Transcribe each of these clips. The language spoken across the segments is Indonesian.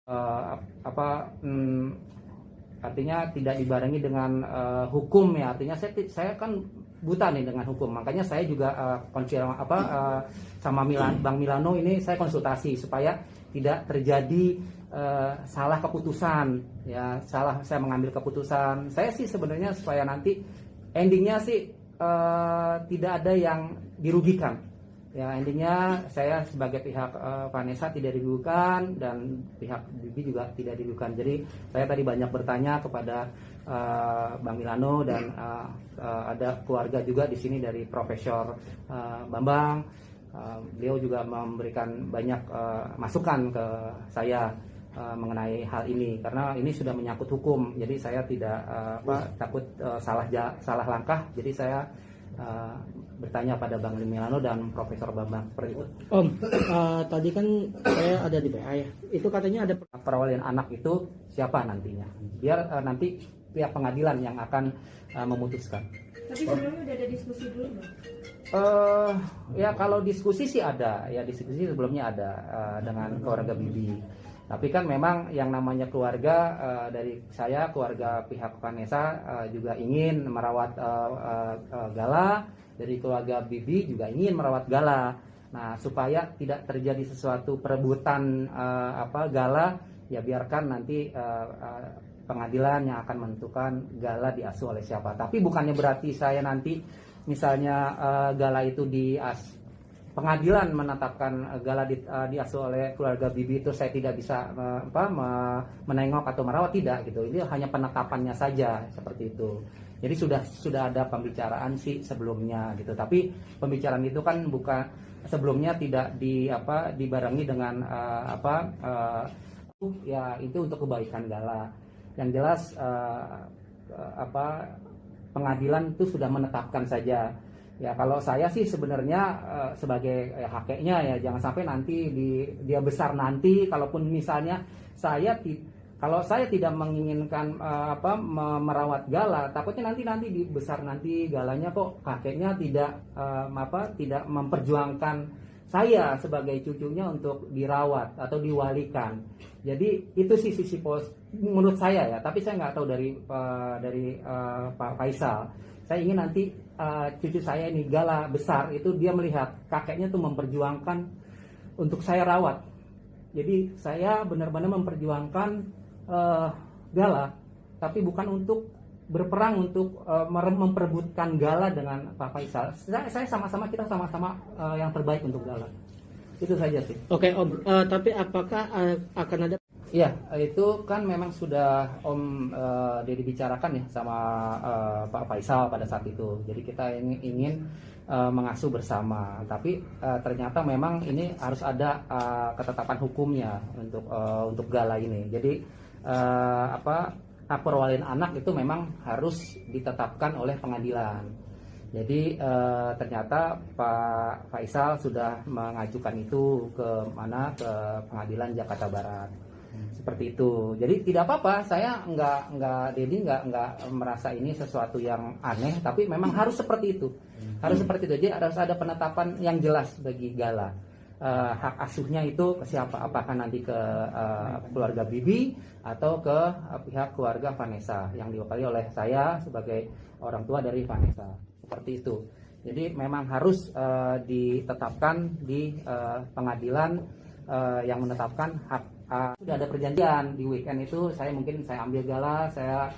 apa artinya tidak dibarengi dengan hukum ya, artinya saya kan buta nih dengan hukum, makanya saya juga sama Bang Milano ini saya konsultasi supaya tidak terjadi salah keputusan ya, saya mengambil keputusan. Saya sih sebenarnya supaya nanti endingnya sih tidak ada yang dirugikan. Ya, endingnya saya sebagai pihak Vanessa tidak dirugikan dan pihak Bibi juga tidak dirugikan. Jadi saya tadi banyak bertanya kepada Bang Milano dan ada keluarga juga di sini dari Profesor Bambang. Beliau juga memberikan banyak masukan ke saya mengenai hal ini karena ini sudah menyangkut hukum. Jadi saya tidak takut salah langkah. Jadi saya bertanya pada Bang Milano dan Profesor Bambang seperti itu. Om, tadi kan saya ada di PA ya. Itu katanya ada perwalian anak itu siapa nantinya? Biar nanti pihak pengadilan yang akan memutuskan. Tapi sebelumnya udah ada diskusi dulu nggak? Ya kalau diskusi sih ada, ya diskusi sebelumnya ada dengan keluarga Bibi. Tapi kan memang yang namanya keluarga dari saya, keluarga pihak Vanessa juga ingin merawat Gala, dari keluarga Bibi juga ingin merawat Gala. Nah supaya tidak terjadi sesuatu perebutan Gala, ya biarkan nanti pengadilan yang akan menentukan Gala diasuh oleh siapa. Tapi bukannya berarti saya nanti misalnya Gala itu pengadilan menetapkan Gala diasuh oleh keluarga Bibi itu saya tidak bisa menengok atau merawat, tidak gitu. Ini hanya penetapannya saja seperti itu. Jadi sudah ada pembicaraan sih sebelumnya gitu. Tapi pembicaraan itu kan bukan sebelumnya tidak dibarengi dengan ya itu untuk kebaikan Gala. Yang jelas pengadilan itu sudah menetapkan saja. Ya kalau saya sih sebenarnya sebagai hakeknya ya jangan sampai nanti dia besar nanti, kalaupun misalnya kalau saya tidak menginginkan merawat Gala, takutnya nanti di besar nanti Galanya kok kakeknya tidak memperjuangkan saya sebagai cucunya untuk dirawat atau diwalikan. Jadi itu sih sisi menurut saya ya, tapi saya nggak tahu dari Pak Faisal. Saya ingin nanti cucu saya ini Gala besar itu dia melihat kakeknya tuh memperjuangkan untuk saya rawat. Jadi saya benar-benar memperjuangkan Gala, tapi bukan untuk berperang untuk memperebutkan Gala dengan Pak Faisal. Kita sama-sama yang terbaik untuk Gala. Itu saja sih. Oke Om, tapi apakah akan ada? Iya, itu kan memang sudah Om Deddy bicarakan ya sama Pak Faisal pada saat itu. Jadi kita ingin mengasuh bersama, tapi ternyata memang ini harus ada ketetapan hukumnya untuk Gala ini. Jadi perwalian anak itu memang harus ditetapkan oleh pengadilan. Jadi ternyata Pak Faisal sudah mengajukan itu ke pengadilan Jakarta Barat. Seperti itu. Jadi tidak apa-apa, saya Deddy nggak merasa ini sesuatu yang aneh, tapi memang harus seperti itu. Harus seperti itu. Jadi harus ada penetapan yang jelas bagi Gala. Hak asuhnya itu ke siapa? Apakah nanti ke keluarga Bibi atau ke pihak keluarga Vanessa yang diwakili oleh saya sebagai orang tua dari Vanessa. Seperti itu. Jadi memang harus ditetapkan di pengadilan yang menetapkan hak. Sudah ada perjanjian di weekend itu saya ambil Gala, saya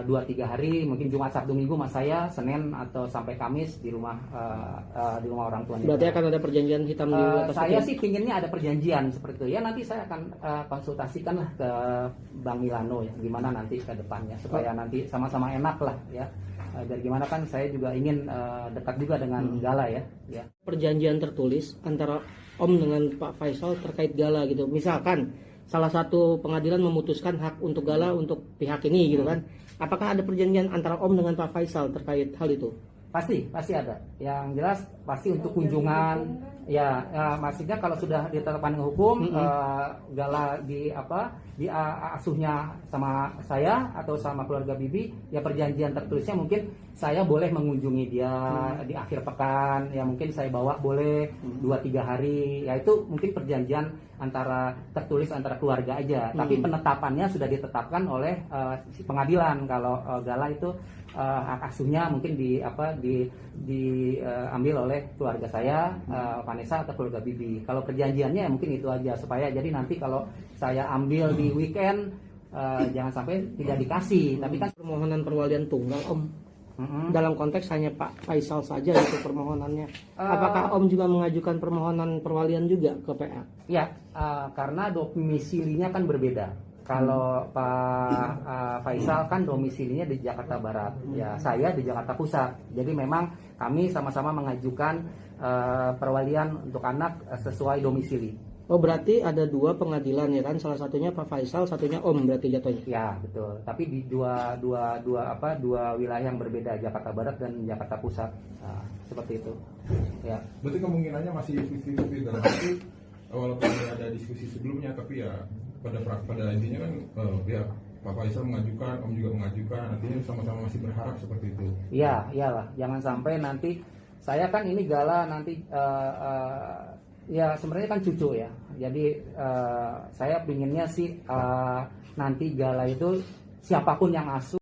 2-3 hari, mungkin Jumat, Sabtu, Minggu mas saya, Senin atau sampai Kamis di rumah orang tua. Berarti akan ada perjanjian hitam di atas saya sih pinginnya ada perjanjian seperti itu ya. Nanti saya akan konsultasikan lah ke Bang Milano ya, gimana nanti ke depannya supaya nanti sama-sama enak lah ya. Dari gimana kan saya juga ingin dekat juga dengan Gala ya. Perjanjian tertulis antara Om dengan Pak Faisal terkait Gala gitu. Misalkan salah satu pengadilan memutuskan hak untuk Gala untuk pihak ini gitu kan. Apakah ada perjanjian antara Om dengan Pak Faisal terkait hal itu? Pasti ada. Yang jelas pasti untuk kunjungan. Ya, maksudnya kalau sudah ditetapkan dengan hukum, Gala asuhnya sama saya atau sama keluarga Bibi, ya perjanjian tertulisnya mungkin saya boleh mengunjungi dia di akhir pekan, ya mungkin saya bawa boleh 2-3 hari, ya itu mungkin perjanjian antara tertulis antara keluarga aja. Tapi penetapannya sudah ditetapkan oleh si pengadilan kalau Gala itu hak asuhnya mungkin diambil oleh keluarga saya, Vanessa atau keluarga Bibi. Kalau perjanjiannya ya mungkin itu aja supaya jadi nanti kalau saya ambil di weekend jangan sampai tidak dikasih. Tapi kan Permohonan perwalian tunggal Om. Dalam konteks hanya Pak Faisal saja itu permohonannya. Apakah Om juga mengajukan permohonan perwalian juga ke PA? ya, karena domisilinya kan berbeda. Kalau Pak Faisal kan domisilinya di Jakarta Barat, ya saya di Jakarta Pusat. Jadi memang kami sama-sama mengajukan perwalian untuk anak sesuai domisili. Oh berarti ada 2 pengadilan ya kan? Salah satunya Pak Faisal, satunya Om berarti jatuhnya. Ya betul. Tapi di dua wilayah yang berbeda, Jakarta Barat dan Jakarta Pusat. Nah, seperti itu. Ya. Berarti kemungkinannya masih 50-50 dalam arti walaupun ada diskusi sebelumnya, tapi ya pada intinya kan ya Pak Faisal mengajukan, Om juga mengajukan, artinya sama-sama masih berharap seperti itu. Iya, iyalah. Jangan sampai nanti saya kan ini Gala nanti ya sebenarnya kan cucu ya. Jadi saya pinginnya sih nanti Gala itu siapapun yang asuh